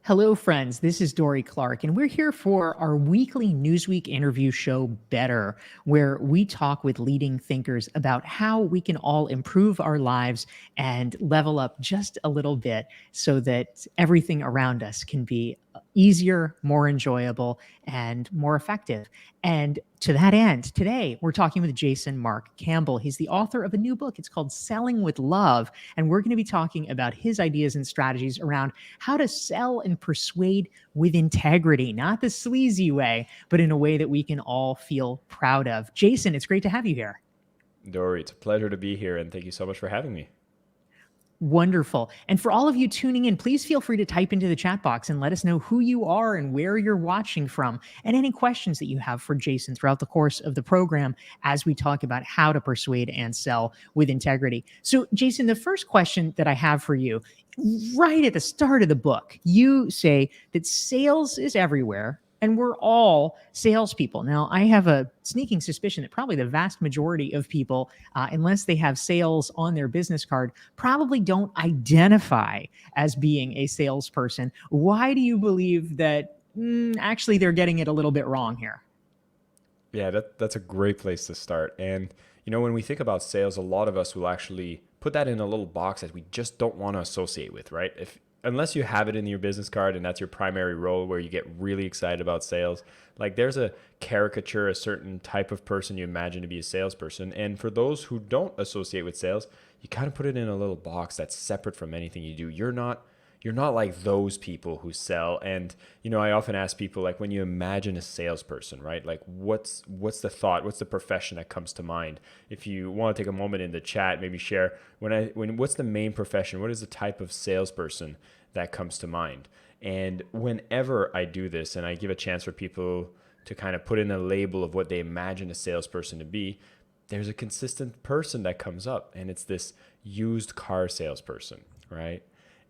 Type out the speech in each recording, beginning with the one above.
Hello, friends. This is Dorie Clark, and we're here for our weekly Newsweek interview show, Better, where we talk with leading thinkers about how we can all improve our lives and level up just a little bit so that everything around us can be easier, more enjoyable, and more effective. And to that end, today we're talking with Jason Marc Campbell. He's the author of a new book. It's called Selling with Love. And we're going to be talking about his ideas and strategies around how to sell and persuade with integrity, not the sleazy way, but in a way that we can all feel proud of. Jason, it's great to have you here. Dory, it's a pleasure to be here, and thank you so much for having me. Wonderful. And for all of you tuning in, please feel free to type into the chat box and let us know who you are and where you're watching from, and any questions that you have for Jason throughout the course of the program as we talk about how to persuade and sell with integrity. So, Jason, the first question that I have for you, right at the start of the book, you say that sales is everywhere and we're all salespeople. Now, I have a sneaking suspicion that probably the vast majority of people, unless they have sales on their business card, probably don't identify as being a salesperson. Why do you believe that actually they're getting it a little bit wrong here? Yeah, that's a great place to start. And, when we think about sales, a lot of us will actually put that in a little box that we just don't want to associate with, right? Unless you have it in your business card and that's your primary role where you get really excited about sales, like there's a caricature, a certain type of person you imagine to be a salesperson. And for those who don't associate with sales, you kind of put it in a little box that's separate from anything you do. You're not like those people who sell. And I often ask people, like, when you imagine a salesperson, right, like what's the thought, what's the profession that comes to mind? If you want to take a moment in the chat, maybe share when what's the main profession, what is the type of salesperson that comes to mind? And whenever I do this and I give a chance for people to kind of put in a label of what they imagine a salesperson to be, there's a consistent person that comes up, and it's this used car salesperson, right?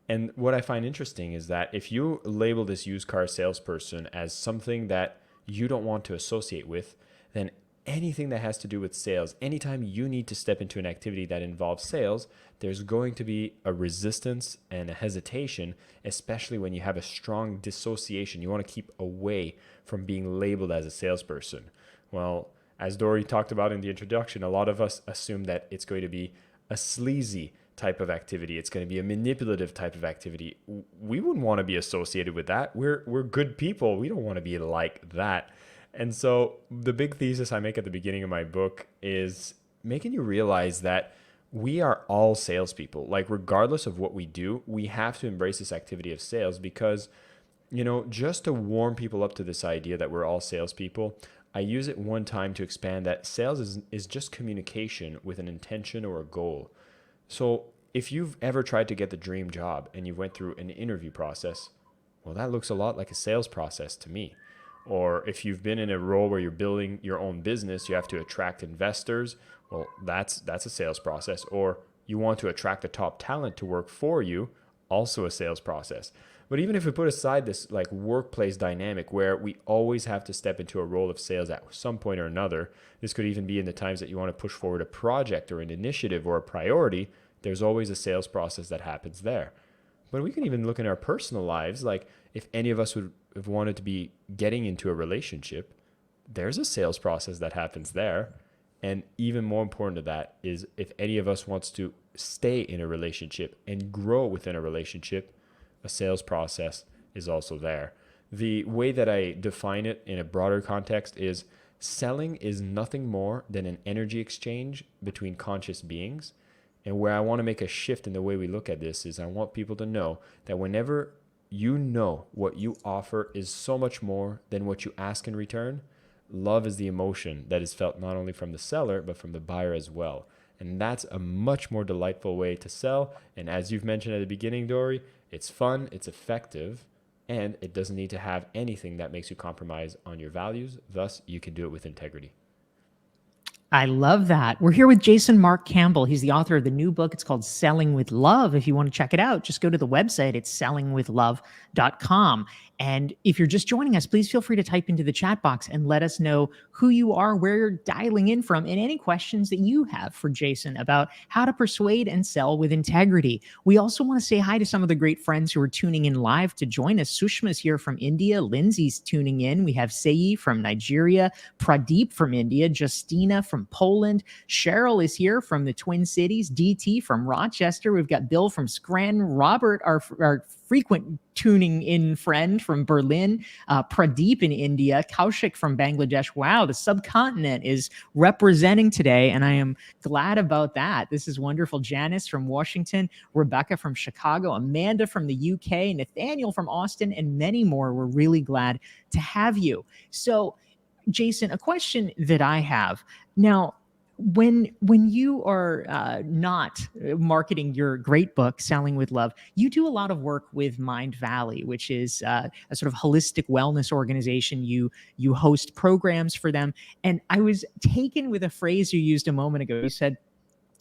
And what I find interesting is that if you label this used car salesperson as something that you don't want to associate with, then anything that has to do with sales, anytime you need to step into an activity that involves sales, there's going to be a resistance and a hesitation, especially when you have a strong dissociation. You want to keep away from being labeled as a salesperson. Well, as Dory talked about in the introduction, a lot of us assume that it's going to be a sleazy type of activity. It's going to be a manipulative type of activity. We wouldn't want to be associated with that. We're good people. We don't want to be like that. And so the big thesis I make at the beginning of my book is making you realize that we are all salespeople. Like, regardless of what we do, we have to embrace this activity of sales because, just to warm people up to this idea that we're all salespeople, I use it one time to expand that sales is just communication with an intention or a goal. So if you've ever tried to get the dream job and you went through an interview process, well, that looks a lot like a sales process to me. Or if you've been in a role where you're building your own business, you have to attract investors. Well, that's a sales process. Or you want to attract the top talent to work for you, also a sales process. But even if we put aside this like workplace dynamic where we always have to step into a role of sales at some point or another, this could even be in the times that you want to push forward a project or an initiative or a priority, there's always a sales process that happens there. But we can even look in our personal lives, like if any of us would have wanted to be getting into a relationship, there's a sales process that happens there. And even more important to that is if any of us wants to stay in a relationship and grow within a relationship, a sales process is also there. The way that I define it in a broader context is selling is nothing more than an energy exchange between conscious beings. And where I want to make a shift in the way we look at this is I want people to know that whenever you know what you offer is so much more than what you ask in return, love is the emotion that is felt not only from the seller, but from the buyer as well. And that's a much more delightful way to sell. And as you've mentioned at the beginning, Dory, it's fun, it's effective, and it doesn't need to have anything that makes you compromise on your values. Thus, you can do it with integrity. I love that. We're here with Jason Marc Campbell. He's the author of the new book. It's called Selling with Love. If you want to check it out, just go to the website. It's sellingwithlove.com. And if you're just joining us, please feel free to type into the chat box and let us know who you are, where you're dialing in from, and any questions that you have for Jason about how to persuade and sell with integrity. We also want to say hi to some of the great friends who are tuning in live to join us. Sushma's here from India. Lindsay's tuning in. We have Sei from Nigeria, Pradeep from India, Justina from Poland. Cheryl is here from the Twin Cities, DT from Rochester. We've got Bill from Scranton, Robert, our frequent tuning in friend from Berlin, Pradeep in India, Kaushik from Bangladesh. Wow, the subcontinent is representing today, and I am glad about that. This is wonderful. Janice from Washington, Rebecca from Chicago, Amanda from the UK, Nathaniel from Austin, and many more. We're really glad to have you. So, Jason, a question that I have now, when you are not marketing your great book, Selling with Love, you do a lot of work with Mind Valley, which is a sort of holistic wellness organization. You host programs for them, and I was taken with a phrase you used a moment ago. You said,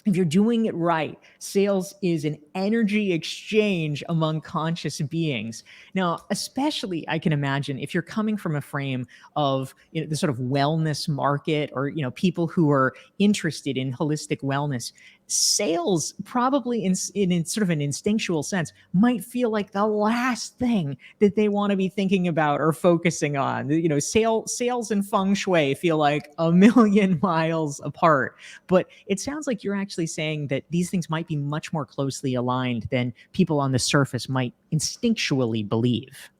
if you're doing it right, sales is an energy exchange among conscious beings. Now, especially I can imagine if you're coming from a frame of the sort of wellness market, or people who are interested in holistic wellness, sales probably in sort of an instinctual sense might feel like the last thing that they want to be thinking about or focusing on. Sales and feng shui feel like a million miles apart. But it sounds like you're actually saying that these things might be much more closely aligned than people on the surface might instinctually believe.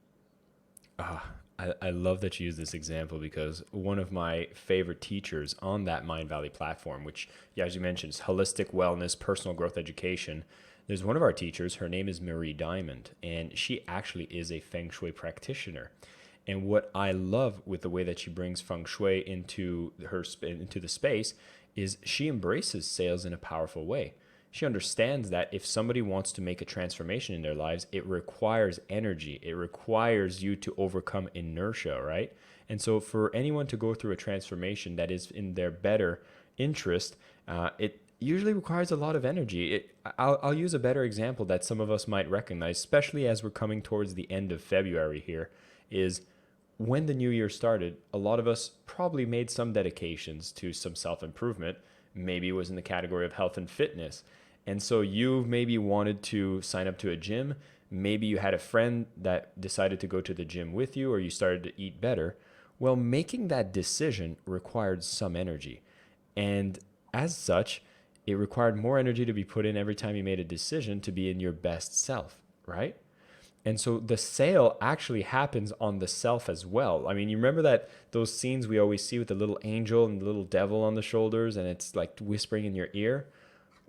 I love that you use this example, because one of my favorite teachers on that Mind Valley platform, which, yeah, as you mentioned, is holistic wellness, personal growth education. There's one of our teachers, her name is Marie Diamond, and she actually is a Feng Shui practitioner. And what I love with the way that she brings Feng Shui into the space is she embraces sales in a powerful way. She understands that if somebody wants to make a transformation in their lives, it requires energy. It requires you to overcome inertia, right? And so for anyone to go through a transformation that is in their better interest, it usually requires a lot of energy. I'll use a better example that some of us might recognize, especially as we're coming towards the end of February here, is when the new year started, a lot of us probably made some dedications to some self-improvement. Maybe it was in the category of health and fitness. And so you maybe wanted to sign up to a gym. Maybe you had a friend that decided to go to the gym with you, or you started to eat better. Well, making that decision required some energy. And as such, it required more energy to be put in every time you made a decision to be in your best self, right? And so the sale actually happens on the self as well. I mean, you remember those scenes we always see with the little angel and the little devil on the shoulders, and it's like whispering in your ear?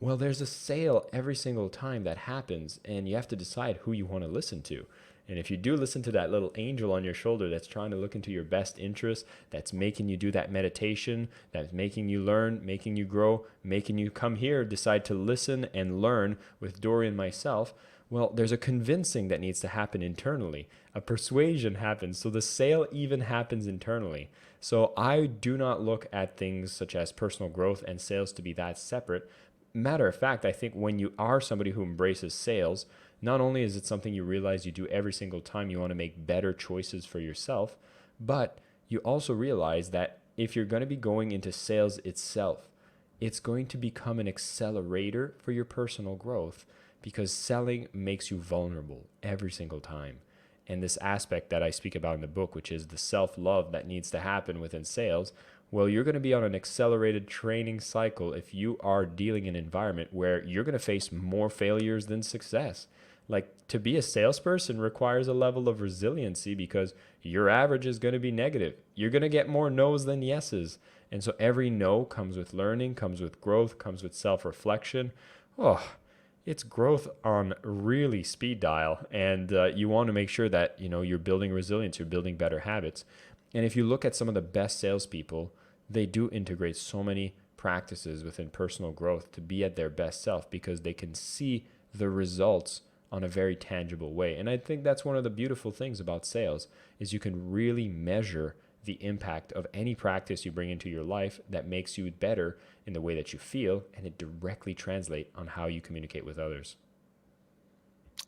Well, there's a sale every single time that happens, and you have to decide who you want to listen to. And if you do listen to that little angel on your shoulder that's trying to look into your best interest, that's making you do that meditation, that's making you learn, making you grow, making you come here, decide to listen and learn with Dorie and myself, well, there's a convincing that needs to happen internally. A persuasion happens. So the sale even happens internally. So I do not look at things such as personal growth and sales to be that separate. Matter of fact, I think when you are somebody who embraces sales, not only is it something you realize you do every single time you want to make better choices for yourself, but you also realize that if you're going to be going into sales itself, it's going to become an accelerator for your personal growth, because selling makes you vulnerable every single time. And this aspect that I speak about in the book, which is the self-love that needs to happen within sales, well, you're going to be on an accelerated training cycle if you are dealing in an environment where you're going to face more failures than success. Like, to be a salesperson requires a level of resiliency, because your average is going to be negative. You're going to get more no's than yeses. And so every no comes with learning, comes with growth, comes with self-reflection. Oh, it's growth on really speed dial. And you want to make sure that, you're building resilience, you're building better habits. And if you look at some of the best salespeople, they do integrate so many practices within personal growth to be at their best self, because they can see the results on a very tangible way. And I think that's one of the beautiful things about sales, is you can really measure the impact of any practice you bring into your life that makes you better in the way that you feel, and it directly translates on how you communicate with others.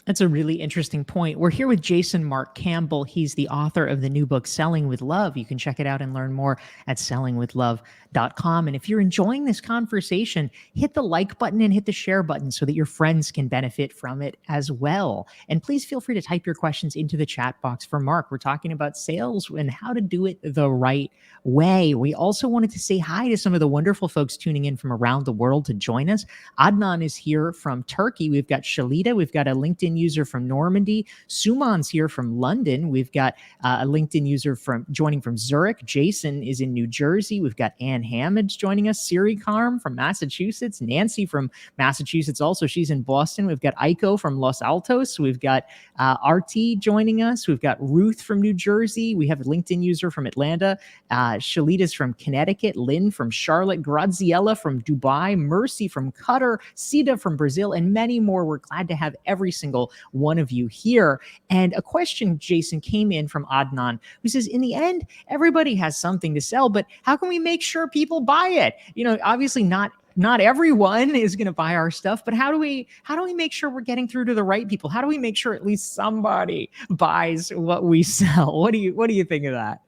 That's a really interesting point. We're here with Jason Marc Campbell. He's the author of the new book, Selling with Love. You can check it out and learn more at sellingwithlove.com. And if you're enjoying this conversation, hit the like button and hit the share button so that your friends can benefit from it as well. And please feel free to type your questions into the chat box for Mark. We're talking about sales and how to do it the right way. We also wanted to say hi to some of the wonderful folks tuning in from around the world to join us. Adnan is here from Turkey. We've got Shalita. We've got a LinkedIn user from Normandy. Suman's here from London. We've got a LinkedIn user from joining from Zurich. Jason is in New Jersey. We've got Ann Hammonds joining us. Siri Carm from Massachusetts. Nancy from Massachusetts also. She's in Boston. We've got Aiko from Los Altos. We've got RT joining us. We've got Ruth from New Jersey. We have a LinkedIn user from Atlanta. Shalita's from Connecticut. Lynn from Charlotte. Graziella from Dubai. Mercy from Qatar. Sida from Brazil, and many more. We're glad to have every single one of you here. And a question, Jason, came in from Adnan, who says, in the end, everybody has something to sell, but how can we make sure people buy it? Obviously not everyone is going to buy our stuff, but how do we make sure we're getting through to the right people? How do we make sure at least somebody buys what we sell? What do you think of that?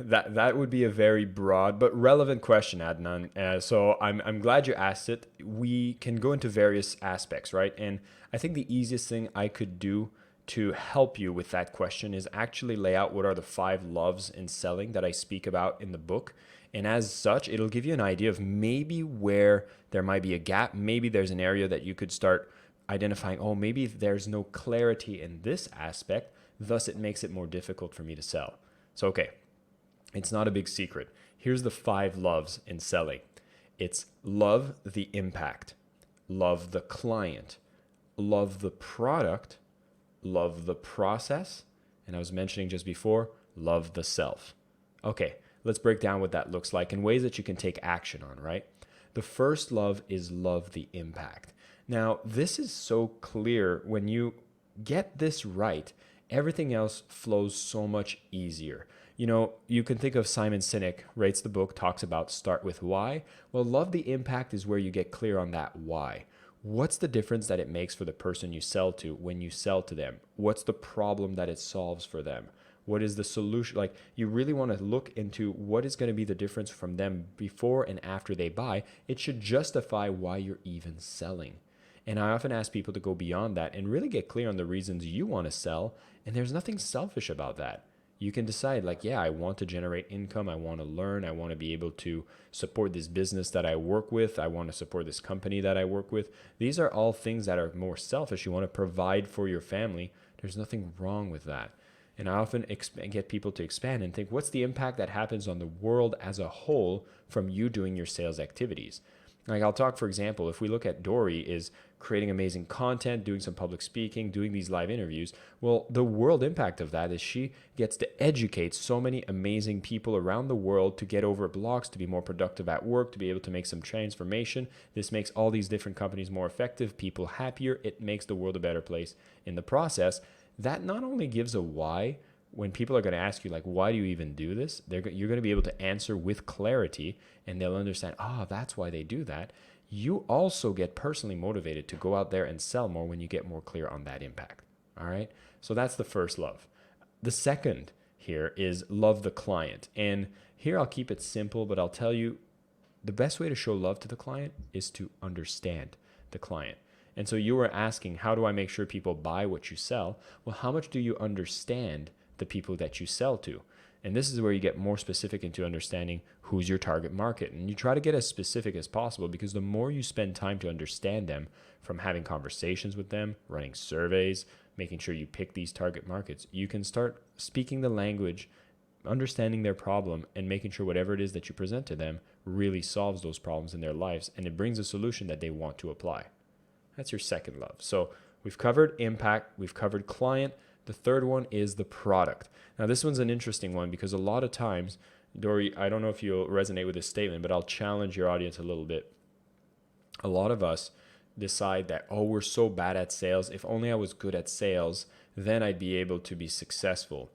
That would be a very broad but relevant question, Adnan. So I'm glad you asked it. We can go into various aspects, right? And I think the easiest thing I could do to help you with that question is actually lay out what are the 5 loves in selling that I speak about in the book. And as such, it'll give you an idea of maybe where there might be a gap. Maybe there's an area that you could start identifying, oh, maybe there's no clarity in this aspect, thus it makes it more difficult for me to sell. So, okay. It's not a big secret. Here's the 5 loves in selling. It's love the impact, love the client, love the product, love the process, and I was mentioning just before, love the self. Okay, let's break down what that looks like in ways that you can take action on, right? The first love is love the impact. Now, this is so clear. When you get this right, everything else flows so much easier. You can think of Simon Sinek, writes the book, talks about start with why. Well, love the impact is where you get clear on that why. What's the difference that it makes for the person you sell to when you sell to them? What's the problem that it solves for them? What is the solution? Like, you really want to look into what is going to be the difference from them before and after they buy. It should justify why you're even selling. And I often ask people to go beyond that and really get clear on the reasons you want to sell. And there's nothing selfish about that. You can decide, like, yeah, I want to generate income. I want to learn. I want to be able to support this business that I work with. I want to support this company that I work with. These are all things that are more selfish. You want to provide for your family. There's nothing wrong with that. And I often get people to expand and think, what's the impact that happens on the world as a whole from you doing your sales activities? Like, I'll talk, for example, if we look at Dorie is creating amazing content, doing some public speaking, doing these live interviews. Well, the world impact of that is she gets to educate so many amazing people around the world to get over blocks, to be more productive at work, to be able to make some transformation. This makes all these different companies more effective, people happier. It makes the world a better place in the process. That not only gives a why. When people are going to ask you, like, why do you even do this? You're going to be able to answer with clarity, and they'll understand, that's why they do that. You also get personally motivated to go out there and sell more when you get more clear on that impact. All right. So that's the first love. The second here is love the client. And here I'll keep it simple, but I'll tell you the best way to show love to the client is to understand the client. And so you were asking, how do I make sure people buy what you sell? Well, how much do you understand the people that you sell to? And this is where you get more specific into understanding who's your target market. And you try to get as specific as possible, because the more you spend time to understand them, from having conversations with them, running surveys, making sure you pick these target markets, you can start speaking the language, understanding their problem, and making sure whatever it is that you present to them really solves those problems in their lives, and it brings a solution that they want to apply. That's your second love. So we've covered impact, we've covered client. The third one is the product. Now, this one's an interesting one, because a lot of times, Dorie, I don't know if you'll resonate with this statement, but I'll challenge your audience a little bit. A lot of us decide that, we're so bad at sales. If only I was good at sales, then I'd be able to be successful.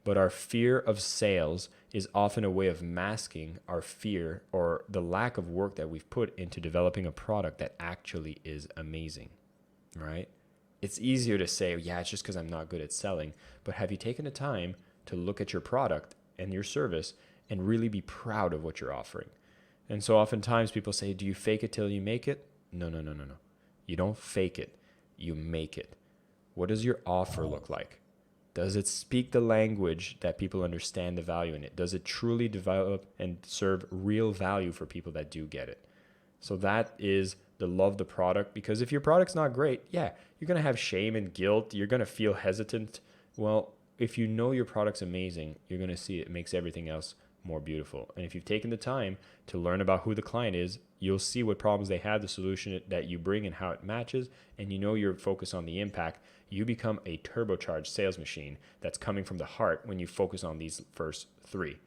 But our fear of sales is often a way of masking our fear or the lack of work that we've put into developing a product that actually is amazing, right? It's easier to say, yeah, it's just because I'm not good at selling. But have you taken the time to look at your product and your service and really be proud of what you're offering? And so oftentimes people say, do you fake it till you make it? No, no, no, no, no. You don't fake it, you make it. What does your offer look like? Does it speak the language that people understand the value in it? Does it truly develop and serve real value for people that do get it? So that is the love the product, because if your product's not great, yeah, you're going to have shame and guilt. You're going to feel hesitant. Well, if you know your product's amazing, you're going to see it makes everything else more beautiful. And if you've taken the time to learn about who the client is, you'll see what problems they have, the solution that you bring and how it matches, and you know you're focused on the impact. You become a turbocharged sales machine that's coming from the heart when you focus on these first three.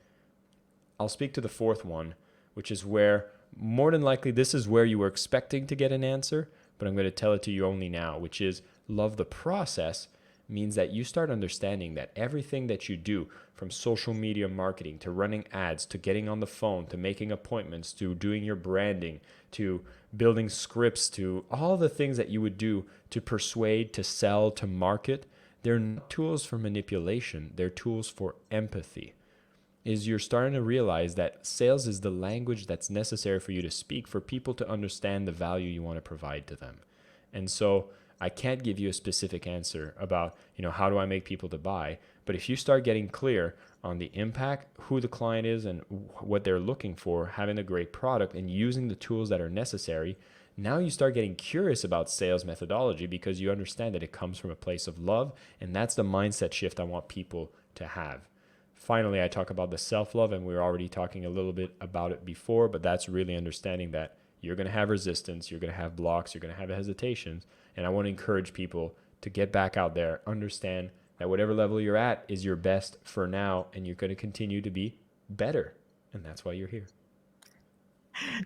I'll speak to the fourth one, which is where more than likely this is where you were expecting to get an answer, but I'm going to tell it to you only now, which is love the process means that you start understanding that everything that you do, from social media marketing to running ads to getting on the phone to making appointments to doing your branding to building scripts to all the things that you would do to persuade, to sell, to market, they're not tools for manipulation, they're tools for empathy. Is you're starting to realize that sales is the language that's necessary for you to speak for people to understand the value you want to provide to them. And so I can't give you a specific answer about, how do I make people to buy? But if you start getting clear on the impact, who the client is and what they're looking for, having a great product and using the tools that are necessary, now you start getting curious about sales methodology because you understand that it comes from a place of love, and that's the mindset shift I want people to have. Finally, I talk about the self-love, and we were already talking a little bit about it before, but that's really understanding that you're going to have resistance, you're going to have blocks, you're going to have hesitations, and I want to encourage people to get back out there, understand that whatever level you're at is your best for now, and you're going to continue to be better, and that's why you're here.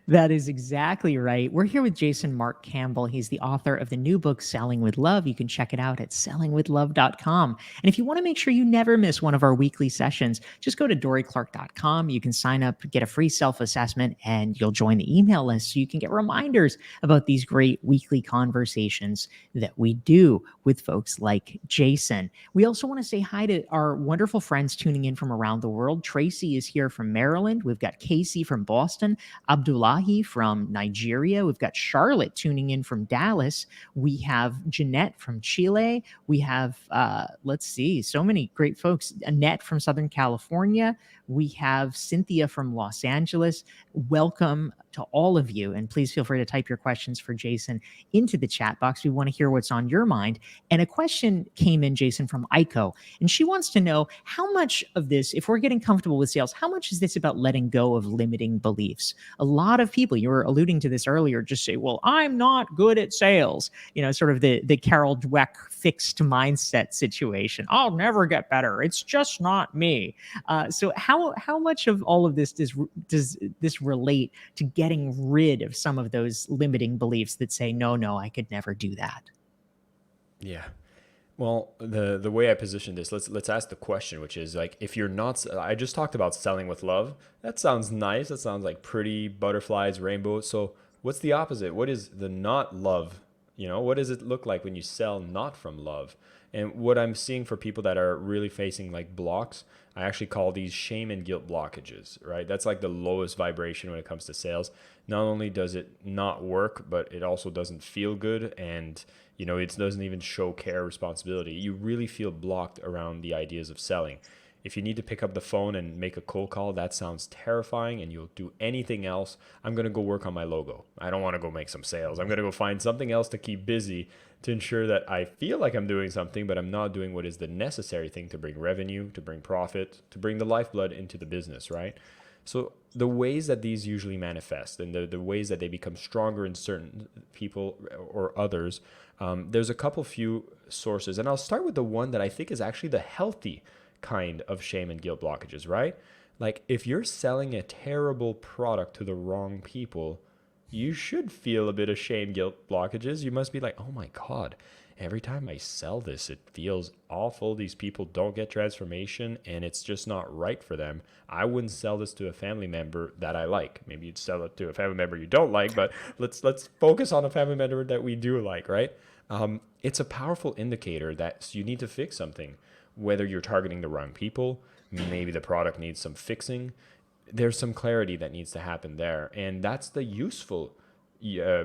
That is exactly right. We're here with Jason Marc Campbell. He's the author of the new book, Selling with Love. You can check it out at sellingwithlove.com. And if you want to make sure you never miss one of our weekly sessions, just go to dorieclark.com. You can sign up, get a free self-assessment, and you'll join the email list so you can get reminders about these great weekly conversations that we do with folks like Jason. We also want to say hi to our wonderful friends tuning in from around the world. Tracy is here from Maryland. We've got Casey from Boston, Abdullahi from Nigeria. We've got Charlotte tuning in from Dallas. We have Jeanette from Chile. We have, so many great folks. Annette from Southern California. We have Cynthia from Los Angeles. Welcome to all of you. And please feel free to type your questions for Jason into the chat box. We want to hear what's on your mind. And a question came in, Jason, from Aiko. And she wants to know how much of this, if we're getting comfortable with sales, how much is this about letting go of limiting beliefs? A lot of people, you were alluding to this earlier, just say, well, I'm not good at sales. Sort of the Carol Dweck fixed mindset situation. I'll never get better. It's just not me. So how much of all of this does this relate to getting rid of some of those limiting beliefs that say, no, I could never do that? Yeah. Well, the way I position this, let's ask the question, which is like, if you're not, I just talked about selling with love. That sounds nice. That sounds like pretty butterflies, rainbows. So what's the opposite? What is the not love? What does it look like when you sell not from love? And what I'm seeing for people that are really facing like blocks, I actually call these shame and guilt blockages, right? That's like the lowest vibration when it comes to sales. Not only does it not work, but it also doesn't feel good. And, it doesn't even show care, responsibility. You really feel blocked around the ideas of selling. If you need to pick up the phone and make a cold call, that sounds terrifying and you'll do anything else. I'm going to go work on my logo. I don't want to go make some sales. I'm going to go find something else to keep busy to ensure that I feel like I'm doing something, but I'm not doing what is the necessary thing to bring revenue, to bring profit, to bring the lifeblood into the business, right? So the ways that these usually manifest and the ways that they become stronger in certain people or others, there's a couple few sources. And I'll start with the one that I think is actually the healthy kind of shame and guilt blockages, right? Like if you're selling a terrible product to the wrong people, you should feel a bit of shame, guilt blockages. You must be like, oh my God, every time I sell this, it feels awful. These people don't get transformation and it's just not right for them. I wouldn't sell this to a family member that I like. Maybe you'd sell it to a family member you don't like, but let's focus on a family member that we do like, right? It's a powerful indicator that you need to fix something, whether you're targeting the wrong people, maybe the product needs some fixing. There's some clarity that needs to happen there. And that's the useful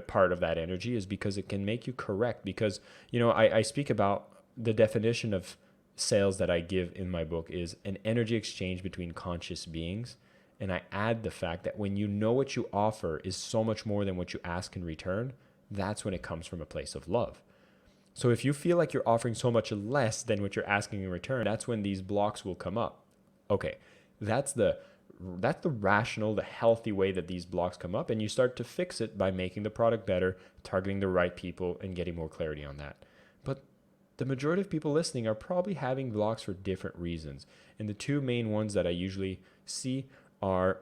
part of that energy, is because it can make you correct. Because, I speak about the definition of sales that I give in my book is an energy exchange between conscious beings. And I add the fact that when you know what you offer is so much more than what you ask in return, that's when it comes from a place of love. So if you feel like you're offering so much less than what you're asking in return, that's when these blocks will come up. Okay, that's the rational, the healthy way that these blocks come up, and you start to fix it by making the product better, targeting the right people, and getting more clarity on that. But the majority of people listening are probably having blocks for different reasons. And the two main ones that I usually see are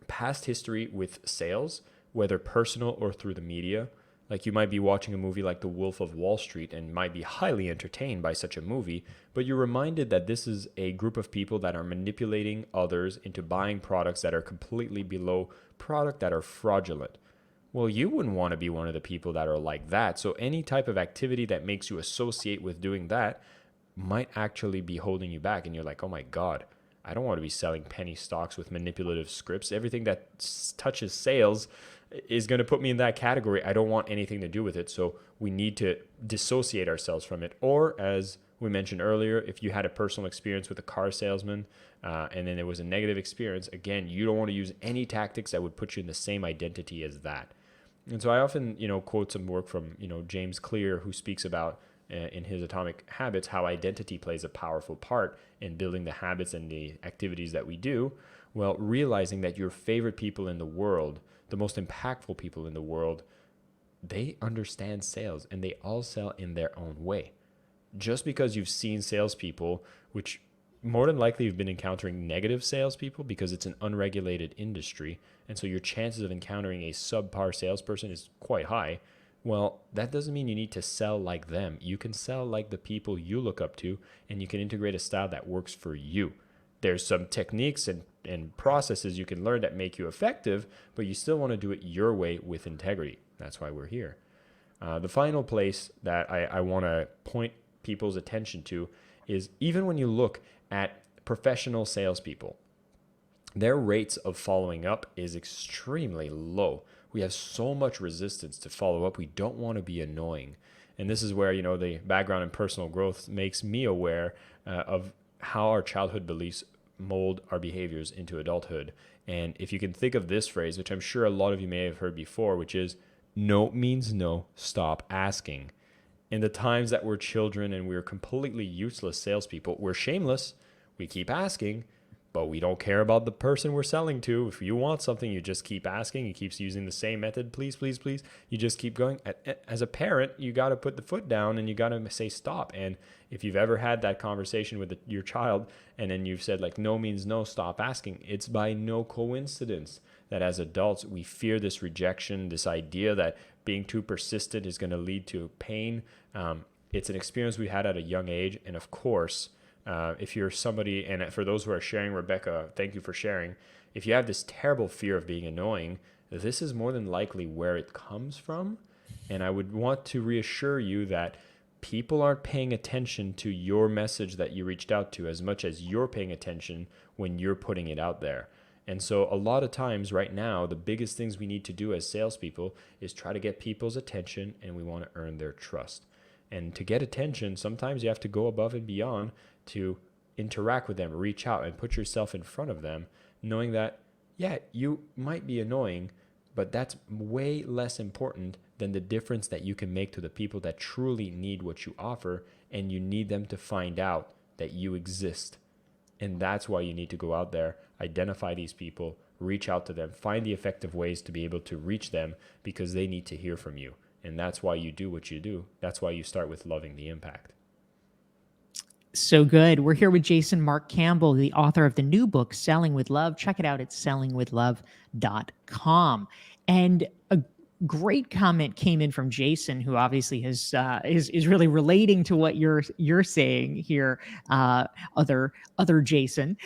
past history with sales, whether personal or through the media. Like, you might be watching a movie like The Wolf of Wall Street and might be highly entertained by such a movie, but you're reminded that this is a group of people that are manipulating others into buying products that are completely below product, that are fraudulent. Well, you wouldn't want to be one of the people that are like that. So any type of activity that makes you associate with doing that might actually be holding you back. And you're like, oh my God, I don't want to be selling penny stocks with manipulative scripts. Everything that touches sales is going to put me in that category. I don't want anything to do with it. So we need to dissociate ourselves from it. Or, as we mentioned earlier, if you had a personal experience with a car salesman and then there was a negative experience, again, you don't want to use any tactics that would put you in the same identity as that. And so I often, quote some work from, James Clear, who speaks about in his Atomic Habits how identity plays a powerful part in building the habits and the activities that we do. Well, realizing that your favorite people in the world, the most impactful people in the world, they understand sales and they all sell in their own way. Just because you've seen salespeople, which more than likely you've been encountering negative salespeople because it's an unregulated industry, and so your chances of encountering a subpar salesperson is quite high. Well, that doesn't mean you need to sell like them. You can sell like the people you look up to, and you can integrate a style that works for you. There's some techniques and processes you can learn that make you effective, but you still want to do it your way with integrity. That's why we're here. The final place that I want to point people's attention to is, even when you look at professional salespeople, their rates of following up is extremely low. We have so much resistance to follow up. We don't want to be annoying. And this is where, the background in personal growth makes me aware of how our childhood beliefs mold our behaviors into adulthood. And if you can think of this phrase, which I'm sure a lot of you may have heard before, which is, no means no, stop asking. In the times that we're children and we're completely useless salespeople, we're shameless. We keep asking, but we don't care about the person we're selling to. If you want something, you just keep asking. You keep using the same method. Please, please, please. You just keep going. As a parent, you got to put the foot down and you got to say stop. And if you've ever had that conversation with your child and then you've said, like, no means no, stop asking, it's by no coincidence that as adults, we fear this rejection, this idea that being too persistent is going to lead to pain. It's an experience we had at a young age. And of course, if you're somebody, and for those who are sharing, Rebecca, thank you for sharing. If you have this terrible fear of being annoying, this is more than likely where it comes from. And I would want to reassure you that people aren't paying attention to your message that you reached out to as much as you're paying attention when you're putting it out there. And so a lot of times right now, the biggest things we need to do as salespeople is try to get people's attention, and we want to earn their trust. And to get attention, sometimes you have to go above and beyond to interact with them, reach out and put yourself in front of them, knowing that, yeah, you might be annoying, but that's way less important than the difference that you can make to the people that truly need what you offer, and you need them to find out that you exist. And that's why you need to go out there, identify these people, reach out to them, find the effective ways to be able to reach them, because they need to hear from you. And that's why you do what you do. That's why you start with loving the impact. So good. We're here with Jason Marc Campbell, the author of the new book, Selling with Love. Check it out at sellingwithlove.com. And Great comment came in from Jason, who obviously is really relating to what you're saying here. Uh, other Jason,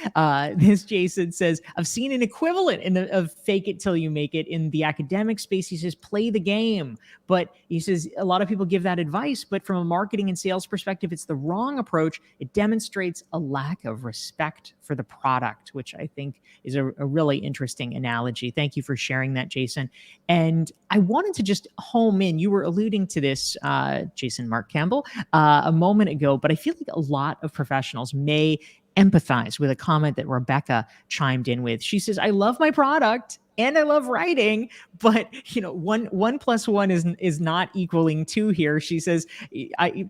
this Jason says, I've seen an equivalent of fake it till you make it in the academic space. He says, play the game, but he says a lot of people give that advice, but from a marketing and sales perspective, it's the wrong approach. It demonstrates a lack of respect for the product, which I think is a really interesting analogy. Thank you for sharing that, Jason. And I wanted to just home in. You were alluding to this, Jason Marc Campbell, a moment ago, but I feel like a lot of professionals may empathize with a comment that Rebecca chimed in with. She says, I love my product and I love writing, but one plus one is not equaling two here. She says,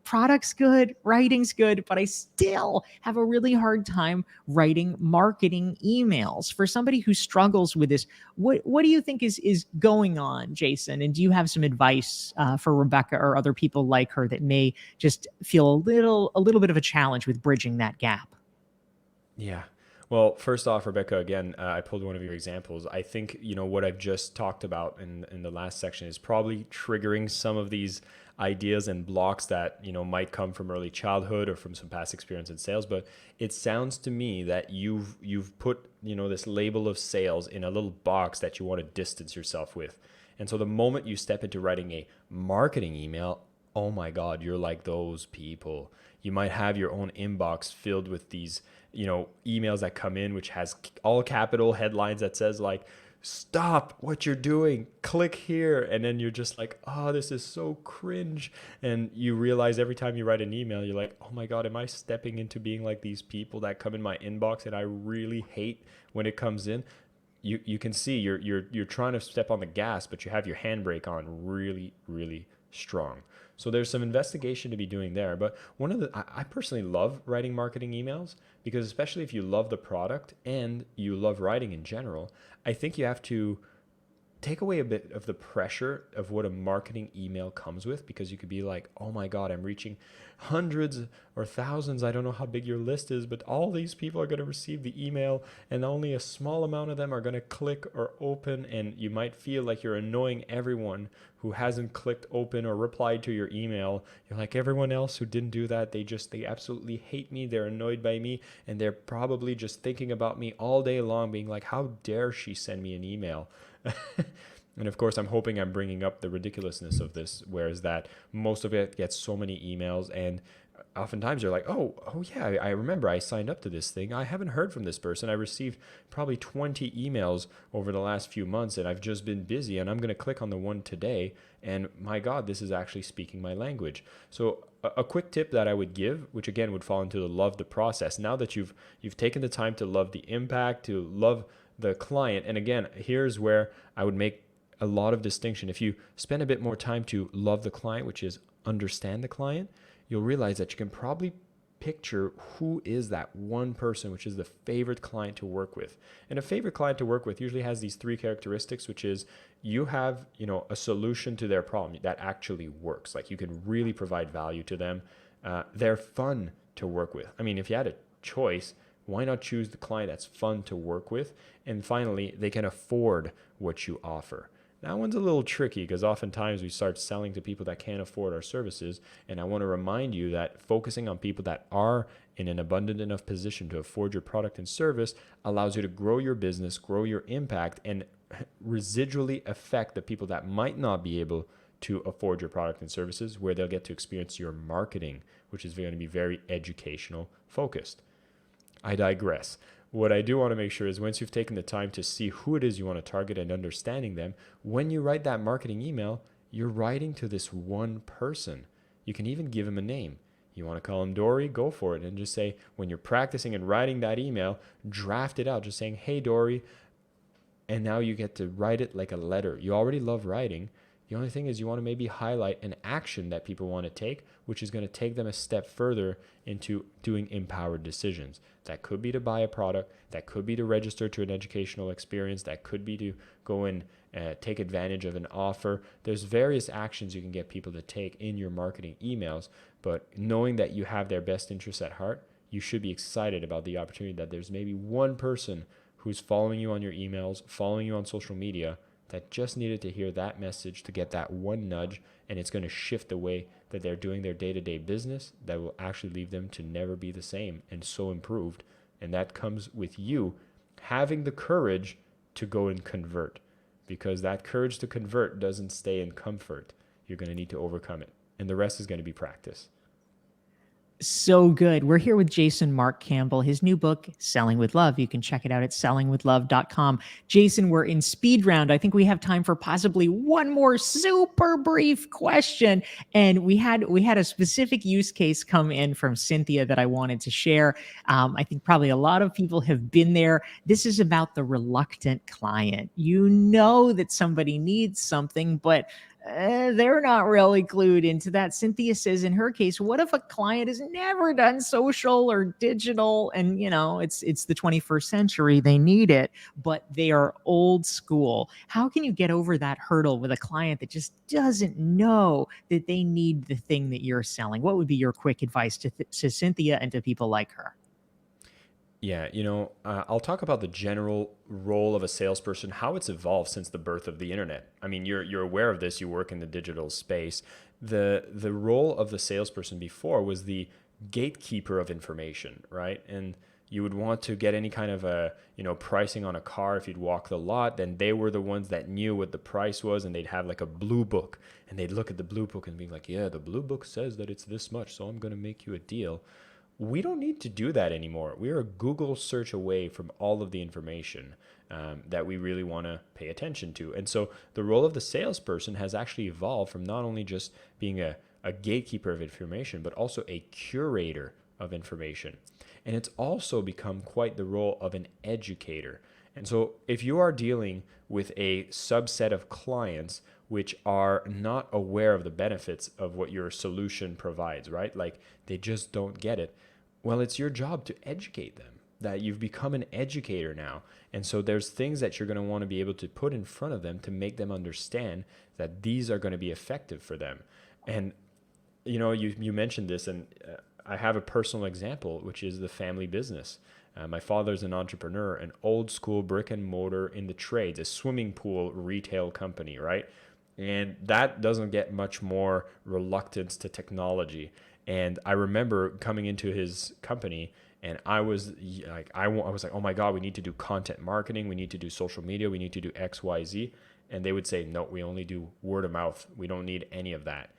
product's good, writing's good, but I still have a really hard time writing marketing emails. For somebody who struggles with this, what do you think is going on, Jason? And do you have some advice for Rebecca or other people like her that may just feel a little bit of a challenge with bridging that gap? Yeah. Well, first off, Rebecca, again, I pulled one of your examples. I think, what I've just talked about in the last section is probably triggering some of these ideas and blocks that, might come from early childhood or from some past experience in sales. But it sounds to me that you've put, this label of sales in a little box that you want to distance yourself with. And so the moment you step into writing a marketing email, oh my God, you're like those people. You might have your own inbox filled with these, emails that come in, which has all capital headlines that says like, stop what you're doing, click here. And then you're just like, oh, this is so cringe. And you realize every time you write an email, you're like, oh my God, am I stepping into being like these people that come in my inbox and I really hate when it comes in? You can see you're trying to step on the gas, but you have your handbrake on really, really strong. So there's some investigation to be doing there. But I personally love writing marketing emails because especially if you love the product and you love writing in general, I think you have to take away a bit of the pressure of what a marketing email comes with, because you could be like, oh my God, I'm reaching hundreds or thousands. I don't know how big your list is, but all these people are going to receive the email and only a small amount of them are going to click or open. And you might feel like you're annoying everyone who hasn't clicked open or replied to your email. You're like, everyone else who didn't do that, they absolutely hate me. They're annoyed by me. And they're probably just thinking about me all day long, being like, how dare she send me an email? And of course, I'm hoping I'm bringing up the ridiculousness of this, whereas that most of it gets so many emails, and oftentimes you're like, oh yeah, I remember I signed up to this thing. I haven't heard from this person. I received probably 20 emails over the last few months, and I've just been busy, and I'm going to click on the one today, and my God, this is actually speaking my language. So a quick tip that I would give, which again would fall into the love the process. Now that you've taken the time to love the impact, to love the client, and again, here's where I would make a lot of distinction. If you spend a bit more time to love the client, which is understand the client, you'll realize that you can probably picture who is that one person, which is the favorite client to work with. And a favorite client to work with usually has these three characteristics, which is you have, a solution to their problem that actually works. Like you can really provide value to them. They're fun to work with. I mean, if you had a choice, why not choose the client that's fun to work with? And finally, they can afford what you offer. That one's a little tricky because oftentimes we start selling to people that can't afford our services. And I want to remind you that focusing on people that are in an abundant enough position to afford your product and service allows you to grow your business, grow your impact, and residually affect the people that might not be able to afford your product and services, where they'll get to experience your marketing, which is going to be very educational focused. I digress. What I do want to make sure is once you've taken the time to see who it is you want to target and understanding them, when you write that marketing email, you're writing to this one person. You can even give him a name. You want to call him Dorie? Go for it. And just say, when you're practicing and writing that email, draft it out, just saying, hey, Dorie. And now you get to write it like a letter. You already love writing. The only thing is you want to maybe highlight an action that people want to take, which is going to take them a step further into doing empowered decisions. That could be to buy a product. That could be to register to an educational experience. That could be to go and take advantage of an offer. There's various actions you can get people to take in your marketing emails, but knowing that you have their best interests at heart, you should be excited about the opportunity that there's maybe one person who's following you on your emails, following you on social media, that just needed to hear that message to get that one nudge, and it's going to shift the way that they're doing their day-to-day business that will actually leave them to never be the same and so improved. And that comes with you having the courage to go and convert, because that courage to convert doesn't stay in comfort. You're going to need to overcome it. And the rest is going to be practice. So good. We're here with Jason Marc Campbell. His new book, Selling with Love. You can check it out at sellingwithlove.com. Jason, we're in speed round. I think we have time for possibly one more super brief question. And we had a specific use case come in from Cynthia that I wanted to share. I think probably a lot of people have been there. This is about the reluctant client. You know that somebody needs something, but they're not really clued into that. Cynthia says in her case, what if a client has never done social or digital, and it's the 21st century, they need it, but they are old school? How can you get over that hurdle with a client that just doesn't know that they need the thing that you're selling? What would be your quick advice to Cynthia and to people like her? Yeah, I'll talk about the general role of a salesperson, how it's evolved since the birth of the internet. I mean, you're aware of this. You work in the digital space. The role of the salesperson before was the gatekeeper of information, right? And you would want to get any kind of a pricing on a car. If you'd walk the lot, then they were the ones that knew what the price was, and they'd have like a blue book, and they'd look at the blue book and be like, yeah, the blue book says that it's this much, so I'm going to make you a deal. We don't need to do that anymore. We're a Google search away from all of the information that we really want to pay attention to. And so the role of the salesperson has actually evolved from not only just being a gatekeeper of information, but also a curator of information. And it's also become quite the role of an educator. And so if you are dealing with a subset of clients which are not aware of the benefits of what your solution provides, right? Like they just don't get it. Well, it's your job to educate them, that you've become an educator now. And so there's things that you're going to want to be able to put in front of them to make them understand that these are going to be effective for them. And you mentioned this, and I have a personal example, which is the family business. My father's an entrepreneur, an old school brick and mortar in the trades, a swimming pool retail company, right? And that doesn't get much more reluctance to technology. And I remember coming into his company, and I was like, oh my God, we need to do content marketing, we need to do social media, we need to do X, Y, Z. And they would say, no, we only do word of mouth. We don't need any of that.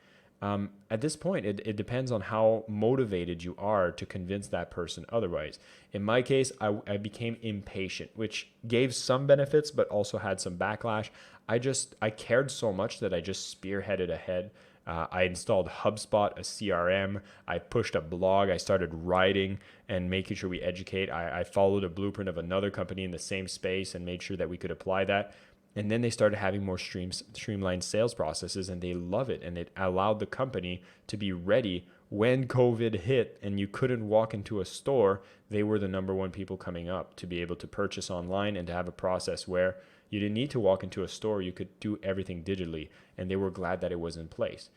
At this point, it depends on how motivated you are to convince that person otherwise. In my case, I became impatient, which gave some benefits, but also had some backlash. I cared so much that I just spearheaded ahead. I installed HubSpot, a CRM. I pushed a blog. I started writing and making sure we educate. I followed a blueprint of another company in the same space and made sure that we could apply that. And then they started having more streamlined sales processes, and they love it. And it allowed the company to be ready when COVID hit and you couldn't walk into a store. They were the number one people coming up to be able to purchase online and to have a process where you didn't need to walk into a store. You could do everything digitally, and they were glad that it was in place.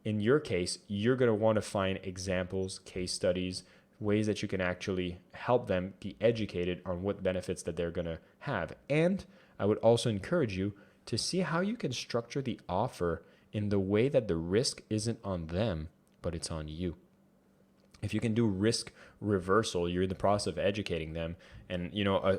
In your case, you're going to want to find examples, case studies, ways that you can actually help them be educated on what benefits that they're going to have. And I would also encourage you to see how you can structure the offer in the way that the risk isn't on them, but it's on you. If you can do risk reversal, you're in the process of educating them, and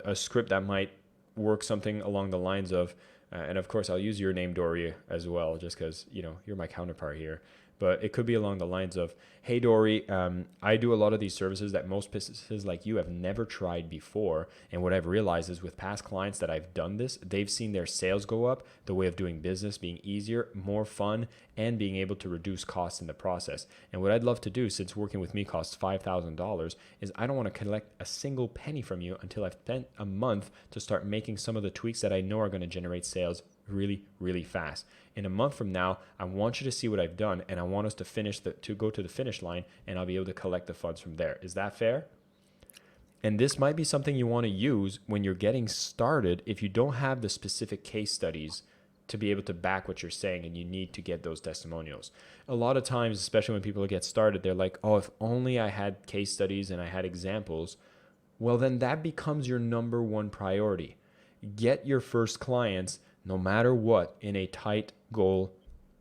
a script that might work something along the lines of, and of course I'll use your name, Dorie, as well, just because you're my counterpart here. But it could be along the lines of, hey, Dorie, I do a lot of these services that most businesses like you have never tried before. And what I've realized is with past clients that I've done this, they've seen their sales go up, the way of doing business being easier, more fun, and being able to reduce costs in the process. And what I'd love to do, since working with me costs $5,000, is I don't want to collect a single penny from you until I've spent a month to start making some of the tweaks that I know are going to generate sales really, really fast. In a month from now, I want you to see what I've done, and I want us to go to the finish line, and I'll be able to collect the funds from there. Is that fair? And this might be something you want to use when you're getting started if you don't have the specific case studies to be able to back what you're saying, and you need to get those testimonials. A lot of times, especially when people get started, they're like, oh, if only I had case studies and I had examples. Well, then that becomes your number one priority. Get your first clients, no matter what, in a tight goal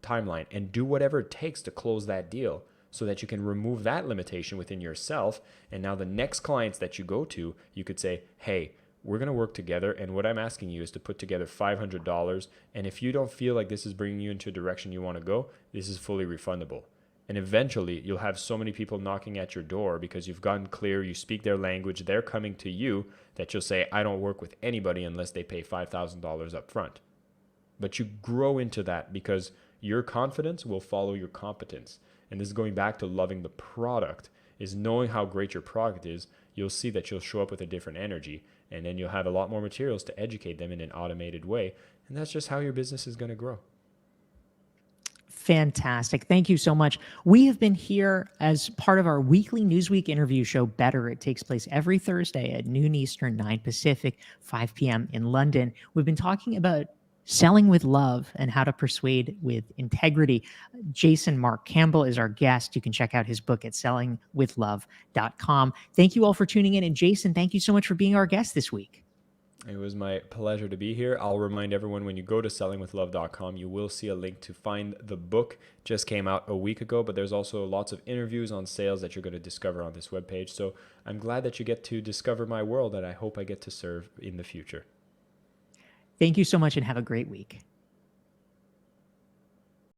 timeline, and do whatever it takes to close that deal so that you can remove that limitation within yourself. And now the next clients that you go to, you could say, hey, we're going to work together. And what I'm asking you is to put together $500. And if you don't feel like this is bringing you into a direction you want to go, this is fully refundable. And eventually you'll have so many people knocking at your door because you've gotten clear, you speak their language, they're coming to you, that you'll say, I don't work with anybody unless they pay $5,000 up front. But you grow into that because your confidence will follow your competence. And this is going back to loving the product, is knowing how great your product is. You'll see that you'll show up with a different energy, and then you'll have a lot more materials to educate them in an automated way. And that's just how your business is going to grow. Fantastic. Thank you so much. We have been here as part of our weekly Newsweek interview show, Better. It takes place every Thursday at noon Eastern, 9 Pacific, 5 p.m. in London. We've been talking about selling with love and how to persuade with integrity. Jason Marc Campbell is our guest. You can check out his book at sellingwithlove.com. Thank you all for tuning in. And Jason, thank you so much for being our guest this week. It was my pleasure to be here. I'll remind everyone, when you go to sellingwithlove.com, you will see a link to find the book. Just came out a week ago, but there's also lots of interviews on sales that you're going to discover on this webpage. So I'm glad that you get to discover my world, and I hope I get to serve in the future. Thank you so much and have a great week.